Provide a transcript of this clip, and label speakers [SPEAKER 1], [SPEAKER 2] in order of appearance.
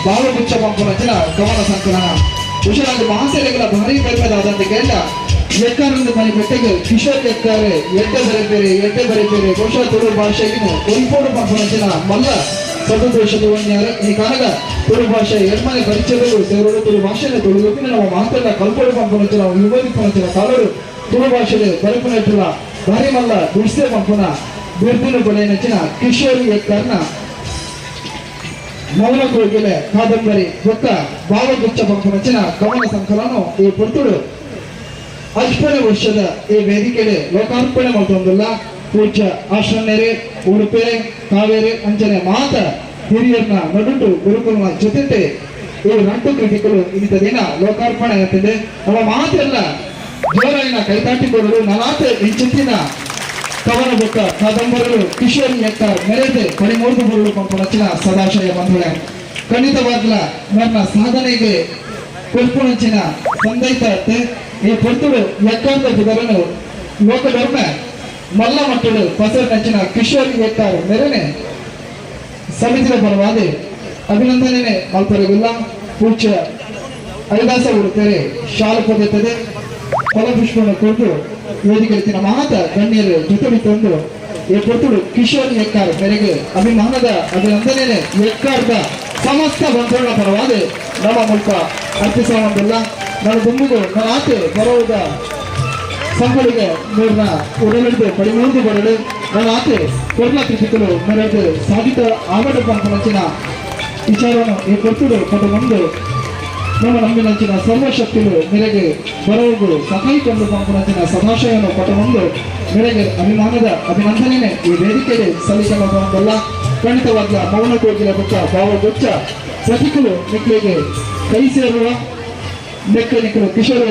[SPEAKER 1] ಭಾವಗುಚ್ಛ ಪಂಪನಂಚಿನ ಗಮನ ಸಂಕಲನ ಹುಷಾರಾಗಿ ಮಹಾಸೇನೆಗಳ ಭಾರಿ ಕಡಿಮೆದಾದಂತೆ ಕೇಳ ಎಕ್ಕಾರೊಂದು ಮನೆ ಬೆಟ್ಟಗೆ ಕಿಶೋರ್ ಎಕ್ಕಾರೆ ಎಡ್ಡೆ ಬರೀಬೇರೆ ಬಹುಶಃ ತುಳು ಭಾಷೆಗಿನ ಒಂಪೋಡು ಪಂಪನಂಚಿನ ಮಲ್ಲ ಸದುದ್ದೇಶದ ಒಂದ್ಯಾರ ಈ ಕಾರಣ ತುಳು ಭಾಷೆ ಎಡ್ಮನೆ ಪರಿಚಯಗಳು ಸೇರೋಡು ತುಳು ಭಾಷೆನ ತುಳುಗುತ್ತಿನ ನಮ್ಮ ಮಾತೆಲ್ಲ ಕಲ್ಪೋಡು ಪಂಪನಂಚಿನ ಯುವತಿ ಪಂಪನ ಕಾಲೋಡು ತುಳು ಭಾಷೆಗೆ ಬರಪನಟ್ಟಿಲ್ಲ ಭಾರಿ ಮಲ್ಲ ದುಡ್ಸೆ ಪಂಪನ ಬಿರ್ದಿನ ಬಳೆಯನಚ್ಚಿನ ಕಿಶೋರಿ ಎಕ್ಕಾರ್ನ ಮೌನ ಕೋಗಿಲೆ ಕಾದಂಬರಿ ಒಕ್ಕ ಭಾವಗುಚ್ಛ ಪಂಪನಚ್ಚಿನ ಗಮನ ಸಂಕಲನ ಈ ಪುರ್ತುಡು ಅಷ್ಟನೇ ವರ್ಷದ ಈ ವೇದಿಕೆಗೆ ಲೋಕಾರ್ಪಣೆ ಮಾಡ್ತೊಂದಿಲ್ಲ ಪೂಜ್ಯ ಆಶ್ರಮೇರೆ ಉಡುಪೆರೆ ಕಾವೇರಿ ಅಂಚನೆ ಮಾತ ಹಿರಿಯರನ್ನ ನಡುಟು ಗುರುಕುಲನ ಜೊತೆ ಈ ರಂಟು ಕೃತಿಗಳು ಇಂಥ ದಿನ ಲೋಕಾರ್ಪಣೆ ಆಗ್ತದೆ ನಮ್ಮ ಮಾತೆಲ್ಲ ಜೋರಾಯಿನ ಕೈತಾಟಿಕೊಡಲು ನಲಾತೆ ಇಂಚಿನ ಕವನ ಬುಕ್ಕ ಕಾದಂಬರಿಗಳು ಕಿಶೋರಿ ಎಕ್ಕಾರ್ ಮೆರೆದೆ 13 ಬರಲು ಪಂಪನಚ್ಚಿನ ಸದಾಶಯ ಬಂಧುಳೆ ಖಂಡಿತವಾಗ್ಲ ನನ್ನ ಸಾಧನೆಗೆ ಕೊಲ್ಪುಣಂಚಿನ ಸಂದೈತೆ ಈ ಪೊರ್ತುಡು ಎಕ್ಕಾರ್ದ ಬುಧರನ್ನು ಲೋಕಧರ್ಮ ಮಲ್ಲ ಮಟ್ಟುಡು ಪಸರ್ ನಚ್ಚಿನ ಕಿಶೋರಿ ಎಕ್ಕಾರ್ ಮೆರೆನೆ ಸಮಿತಿಯ ಪರವಾದ ಅಭಿನಂದನೆ ಮಲ್ಪರಗಿಲ್ಲ ಪೂಜ್ಯ ಹರಿದಾಸ ಉಡುಪೆರೆ ಶಾಲು ಪೊದೆತ್ತದೆ ಫಲಪುಷ್ಪವನ್ನು ಕೊಟ್ಟು ವೇದಿಕೆ ಮಹಾತ ಗಣ್ಯರು ಜೊತೆ ತಂದು ಈ ಪೊರ್ತುಡು ಕಿಶೋರಿ ಎಕ್ಕಾರ್ ಮೇರೆಗೆ ಅಭಿಮಾನದ ಅಭಿನಂದನೆ ಎಕ್ಕಾರ್ದ ಸಮಸ್ತ ಬಂಧುಗಳ ಪರವಾದ ನಮ್ಮ ಮೂಲಕ ಅರ್ಪಿಸುವಂತಿಲ್ಲ ನಾನು ದುಂಬಿದು ನನ್ನ ಆತೆ ಬರುವುದ ಸಂಬಳಿಗೆ ನೀರನ್ನ ಉಡಲಿದ್ದು 13 ಬರಲು ನನ್ನ ಆತೆ ಕೊರ್ಲ ಕೃತಿಗಳು ಮೇರೆಗೆ ಸಾಧಿತ ಆಗಡ ಪಂಪನಚ್ಚಿನ ವಿಚಾರವನ್ನು ಈ ಪೊರ್ತುಡು ಕೊಟ್ಟು ಬಂದು ನಮ್ಮ ನಂಬಿನಂಚಿನ ಸರ್ವಶಕ್ತಿಗಳು ಮೇರೆಗೆ ಬರವುಗಳು ಸಹಾಯಿಕೊಂಡು ಪಂಪನಂಚಿನ ಸದಾಶಯವನ್ನು ಕೊಟ್ಟುಕೊಂಡು ಮೇರೆಗೆ ಅಭಿಮಾನದ ಅಭಿನಂದನೆ ಈ ವೇದಿಕೆಗೆ ಸಲ್ಲಿಸಬಹುದಲ್ಲ ಖಂಡಿತವಾದ ಮೌನ ಕೋಗಿಲ ಬುಕ್ಕ ಭಾವಗುಚ್ಛ ಪ್ರತಿಕೂಲು ನಿಕ್ಕಲಿಗೆ ಕೈ ಸೇರುವ ನಿಕ್ಕಲು ಕಿಶೋರ